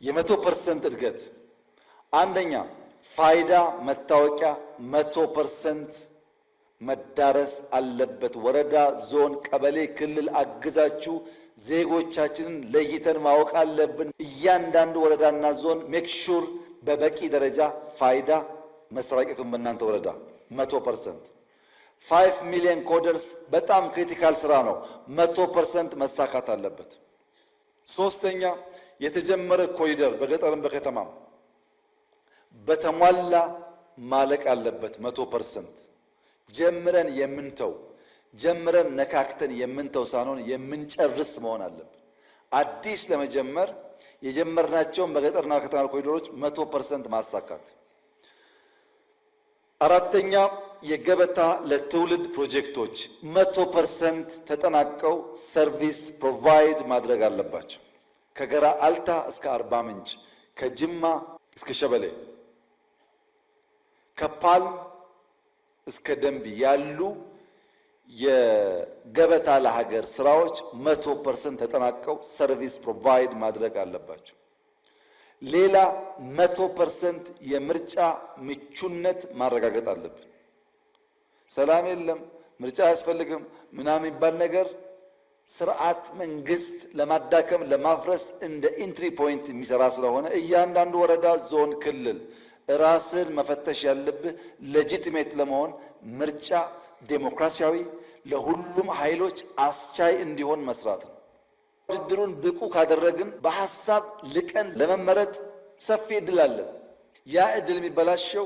የ100% እድገት አንደኛ ፋይዳ መታወቂያ 100% መዳረስ አለበት። ወረዳ፣ ዞን፣ ቀበሌ፣ ክልል አግዛችሁ ዜጎቻችንን ለይተን ማወቅ አለብን። እያንዳንዱ ወረዳና ዞን ሜክ ሹር በበቂ ደረጃ ፋይዳ መሰራጨቱን በእናንተ ወረዳ 100%። 5 ሚሊዮን ኮደርስ በጣም ክሪቲካል ስራ ነው። 100% መሳካት አለበት። ሶስተኛ የተጀመረ ኮሪደር በገጠርም በከተማም በተሟላ ማለቅ አለበት 100%። ጀምረን የምንተው ጀምረን ነካክተን የምንተው ሳይሆን የምንጨርስ መሆን አለበት። አዲስ ለመጀመር የጀመርናቸውን በገጠርና ከተማ ኮሪደሮች 100% ማሳካት። አራተኛ የገበታ ለትውልድ ፕሮጀክቶች 100% ተጠናቀው ሰርቪስ ፕሮቫይድ ማድረግ አለባቸው። ከገራ አልታ እስከ አርባ ምንጭ፣ ከጅማ እስከ ሸበሌ፣ ከፓልም እስከ ደንቢ ያሉ የገበታ ለሀገር ስራዎች 100% ተጠናቀው ሰርቪስ ፕሮቫይድ ማድረግ አለባቸው። ሌላ 100% የምርጫ ምቹነት ማረጋገጥ አለብን። ሰላም የለም ምርጫ አያስፈልግም ምናምን የሚባል ነገር ስርዓት መንግስት ለማዳከም ለማፍረስ እንደ ኢንትሪ ፖይንት የሚሰራ ስለሆነ እያንዳንዱ ወረዳ፣ ዞን፣ ክልል ራስን መፈተሽ ያለብህ ሌጂቲሜት ለመሆን ምርጫ ዴሞክራሲያዊ ለሁሉም ኃይሎች አስቻይ እንዲሆን መስራት ነው። ውድድሩን ብቁ ካደረግን በሐሳብ ልቀን ለመመረጥ ሰፊ እድል አለን። ያ እድል የሚበላሸው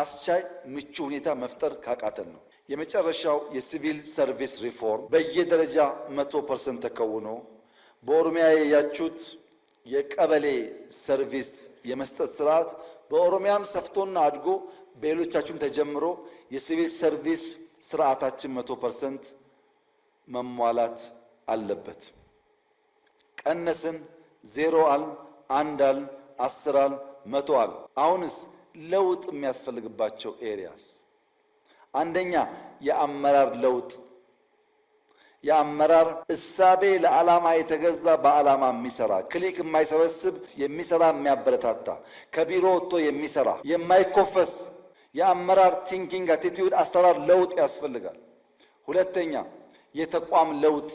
አስቻይ ምቹ ሁኔታ መፍጠር ካቃተን ነው። የመጨረሻው የሲቪል ሰርቪስ ሪፎርም በየደረጃ 100% ተከውኖ በኦሮሚያ ያያችሁት የቀበሌ ሰርቪስ የመስጠት ስርዓት በኦሮሚያም ሰፍቶና አድጎ በሌሎቻችሁም ተጀምሮ የሲቪል ሰርቪስ ስርዓታችን 100% መሟላት አለበት። ቀነስን፣ 0 አልን፣ 1 አልን፣ 10 አልን፣ 100 አልን። አሁንስ ለውጥ የሚያስፈልግባቸው ኤሪያስ አንደኛ የአመራር ለውጥ። የአመራር እሳቤ ለዓላማ የተገዛ በዓላማ የሚሰራ ክሊክ የማይሰበስብ የሚሰራ የሚያበረታታ ከቢሮ ወጥቶ የሚሰራ የማይኮፈስ የአመራር ቲንኪንግ አቲቲዩድ አሰራር ለውጥ ያስፈልጋል። ሁለተኛ የተቋም ለውጥ።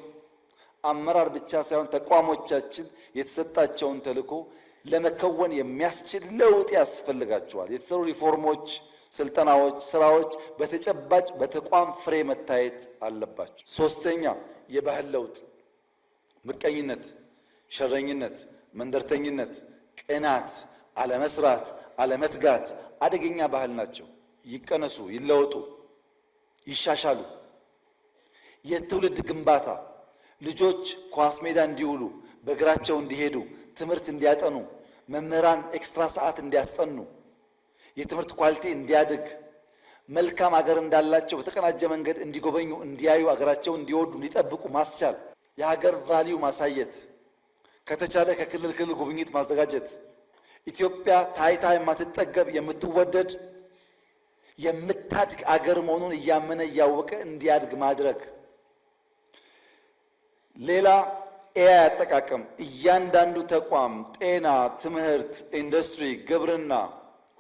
አመራር ብቻ ሳይሆን ተቋሞቻችን የተሰጣቸውን ተልዕኮ ለመከወን የሚያስችል ለውጥ ያስፈልጋቸዋል። የተሰሩ ሪፎርሞች፣ ስልጠናዎች፣ ስራዎች በተጨባጭ በተቋም ፍሬ መታየት አለባቸው። ሶስተኛ የባህል ለውጥ። ምቀኝነት፣ ሸረኝነት፣ መንደርተኝነት፣ ቅናት፣ አለመስራት፣ አለመትጋት አደገኛ ባህል ናቸው። ይቀነሱ፣ ይለወጡ፣ ይሻሻሉ። የትውልድ ግንባታ ልጆች ኳስ ሜዳ እንዲውሉ፣ በእግራቸው እንዲሄዱ፣ ትምህርት እንዲያጠኑ፣ መምህራን ኤክስትራ ሰዓት እንዲያስጠኑ፣ የትምህርት ኳሊቲ እንዲያድግ፣ መልካም አገር እንዳላቸው በተቀናጀ መንገድ እንዲጎበኙ፣ እንዲያዩ፣ አገራቸውን እንዲወዱ፣ እንዲጠብቁ ማስቻል፣ የሀገር ቫልዩ ማሳየት፣ ከተቻለ ከክልል ክልል ጉብኝት ማዘጋጀት፣ ኢትዮጵያ ታይታ የማትጠገብ የምትወደድ የምታድግ አገር መሆኑን እያመነ እያወቀ እንዲያድግ ማድረግ። ሌላ ኤአይ አጠቃቀም። እያንዳንዱ ተቋም ጤና፣ ትምህርት፣ ኢንዱስትሪ፣ ግብርና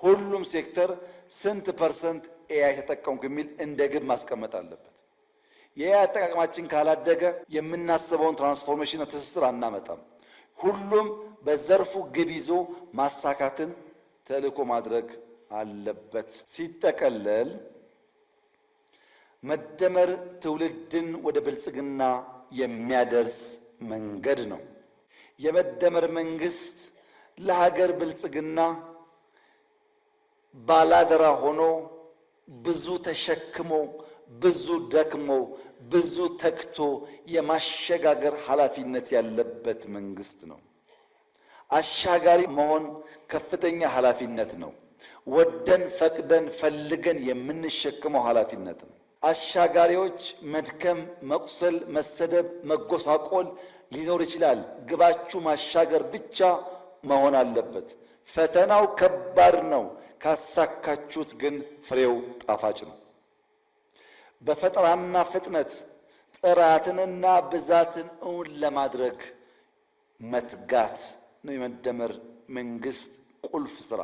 ሁሉም ሴክተር ስንት ፐርሰንት ኤአይ ተጠቀምኩ የሚል እንደ ግብ ማስቀመጥ አለበት። የኤአይ አጠቃቀማችን ካላደገ የምናስበውን ትራንስፎርሜሽን ትስስር አናመጣም። ሁሉም በዘርፉ ግብ ይዞ ማሳካትን ተልዕኮ ማድረግ አለበት። ሲጠቀለል መደመር ትውልድን ወደ ብልጽግና የሚያደርስ መንገድ ነው። የመደመር መንግስት ለሀገር ብልጽግና ባላደራ ሆኖ ብዙ ተሸክሞ ብዙ ደክሞ ብዙ ተክቶ የማሸጋገር ኃላፊነት ያለበት መንግስት ነው። አሻጋሪ መሆን ከፍተኛ ኃላፊነት ነው። ወደን ፈቅደን ፈልገን የምንሸክመው ኃላፊነት ነው። አሻጋሪዎች መድከም፣ መቁሰል፣ መሰደብ፣ መጎሳቆል ሊኖር ይችላል። ግባችሁ ማሻገር ብቻ መሆን አለበት። ፈተናው ከባድ ነው። ካሳካችሁት ግን ፍሬው ጣፋጭ ነው። በፈጠራና ፍጥነት ጥራትንና ብዛትን እውን ለማድረግ መትጋት ነው የመደመር መንግስት ቁልፍ ስራ